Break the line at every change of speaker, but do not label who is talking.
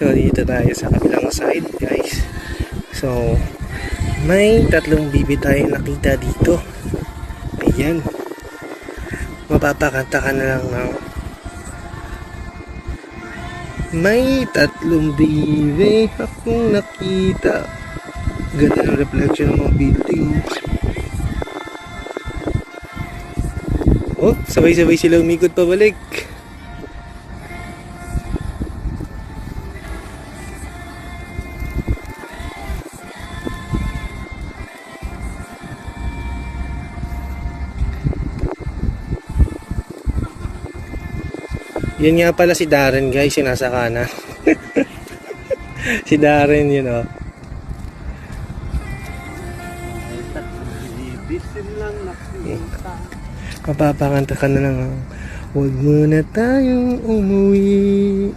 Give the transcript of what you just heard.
So dito tayo sa kabilang side guys. So may tatlong bibi tayo nakita dito. Ayan. Mapapakanta ka na lang ng may tatlong bibi akong nakita. Ganda ng reflection ng mga building. Oh, sabay-sabay sila umikot pabalik. Yun nga pala si Darren guys, sinasaka na. Si Darren yun oh. Mapapakanta ka na lang. Huwag muna tayong umuwi.